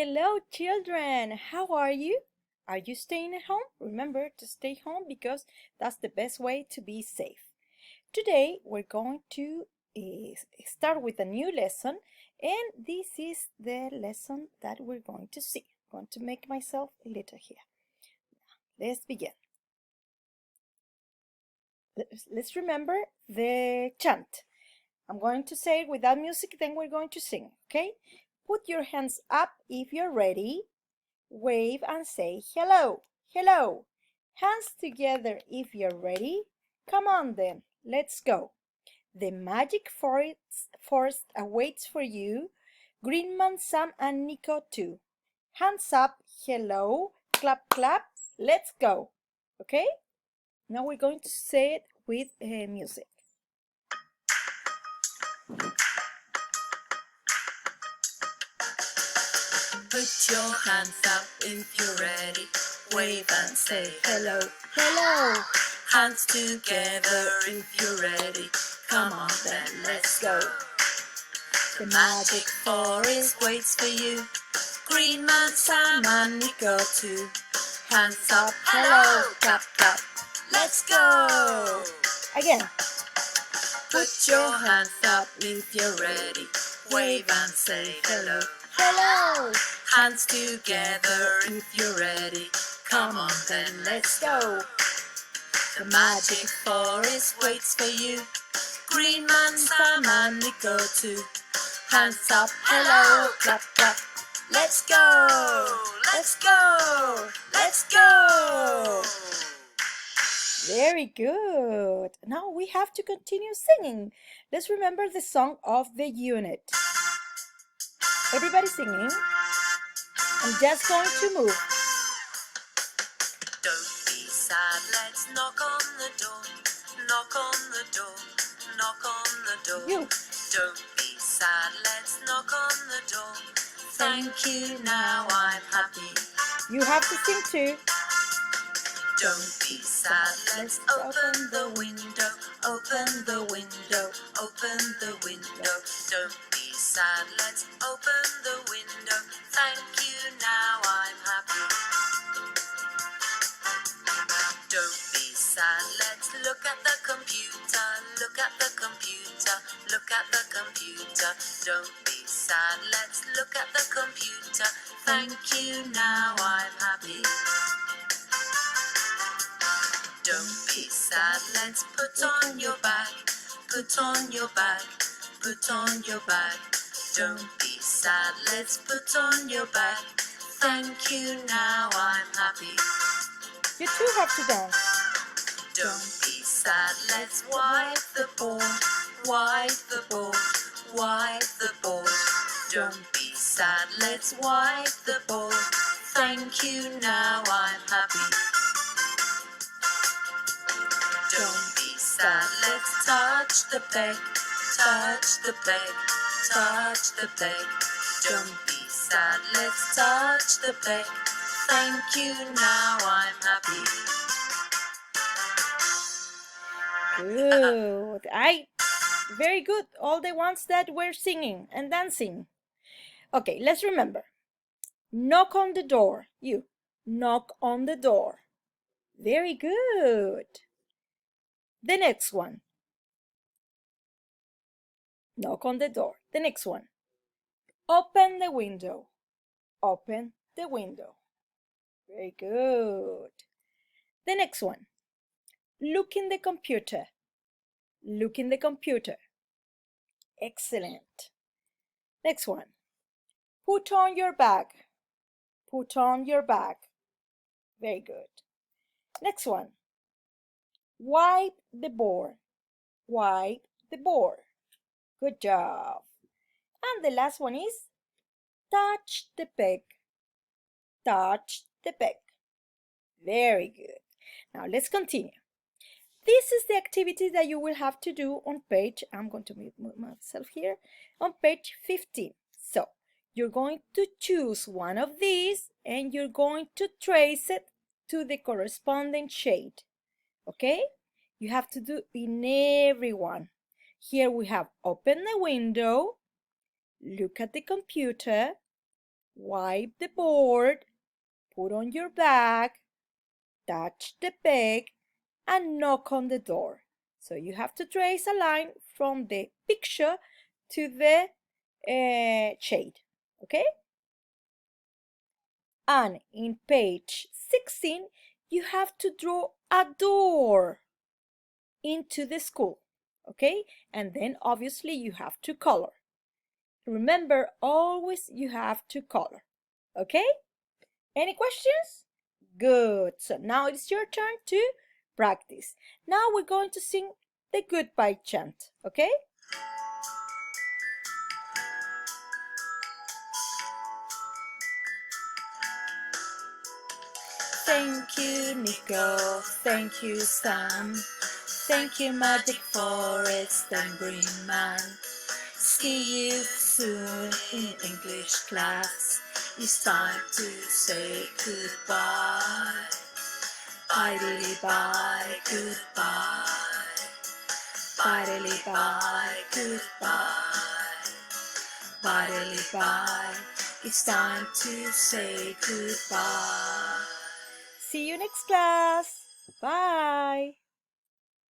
Hello, children. How are you? Are you staying at home? Remember to stay home because that's the best way to be safe. Today, we're going to start with a new lesson, and this is the lesson that we're going to see. I'm going to make myself a little here. Let's begin. Let's remember the chant. I'm going to say it without music, then we're going to sing, okay? Put your hands up if you're ready. Wave and say hello, hello. Hands together if you're ready. Come on then, let's go. The magic forest awaits for you. Greenman, Sam, and Nico too. Hands up, hello, clap, clap, let's go. Okay? Now we're going to say it with music. Put your hands up if you're ready. Wave and say hello. Hello. Hands together if you're ready. Come on then, let's go. The magic forest waits for you. Green man, Sam, and Nico too. Hands up, hello, clap, clap. Let's go. Again. Put your hands up if you're ready. Wave and say hello. Hello. Hands together if you're ready. Come on then, let's go. The magic forest waits for you. Green man, Sam, and Nico too. Hands up, hello, clap, clap. Let's go, let's go, let's go. Very good. Now we have to continue singing. Let's remember the song of the unit. Everybody singing. I'm just going to move. Don't be sad, let's knock on the door. Knock on the door, knock on the door. You. Don't be sad, let's knock on the door. Thank you, now I'm happy. You have to sing too. Don't be sad, let's open the window. Open the window, open the window. Don't be sad, let's open the window. Thank you, now I'm happy. Don't be sad, let's look at the computer. Look at the computer, look at the computer. Don't be sad, let's look at the computer. Thank you, now I'm happy. Don't be sad, let's put on your bag. Put on your bag, put on your bag. Don't be sad, let's put on your bag. Thank you, now I'm happy. You too have to dance. Don't be sad, let's wipe the board. Wipe the board, wipe the board. Don't be sad, let's wipe the board. Thank you, now I'm happy. Don't be sad, let's touch the peg. Touch the peg, touch the peg. Don't be sad, let's touch the peg. Thank you, now I'm happy. Good. Very good. All the ones that were singing and dancing. Okay, let's remember. Knock on the door. You. Knock on the door. Very good. The next one. Knock on the door. The next one. Open the window. Open the window. Very good. The next one. Look in the computer. Look in the computer. Excellent. Next one. Put on your bag. Put on your bag. Very good. Next one. Wipe the board. Wipe the board. Good job. And the last one is touch the peg. Touch the peg. Very good. Now let's continue. This is the activity that you will have to do on page, I'm going to move myself here, on page 15. So you're going to choose one of these and you're going to trace it to the corresponding shade. Okay? You have to do in every one. Here we have open the window, look at the computer, wipe the board, put on your bag, touch the peg, and knock on the door. So you have to trace a line from the picture to the shade, okay? And in page 16, you have to draw a door into the school, okay? And then obviously you have to color. Remember, always you have to color, okay? Any questions? Good. So now it's your turn to practice. Now we're going to sing the goodbye chant, okay? Thank you, Nico. Thank you, Sam. Thank you, Magic Forest and Green Man. See you soon in English class. It's time to say goodbye. Bye-dilly-bye, goodbye. Bye-dilly-bye, goodbye. Bye-dilly-bye, it's time to say goodbye. See you next class. Bye.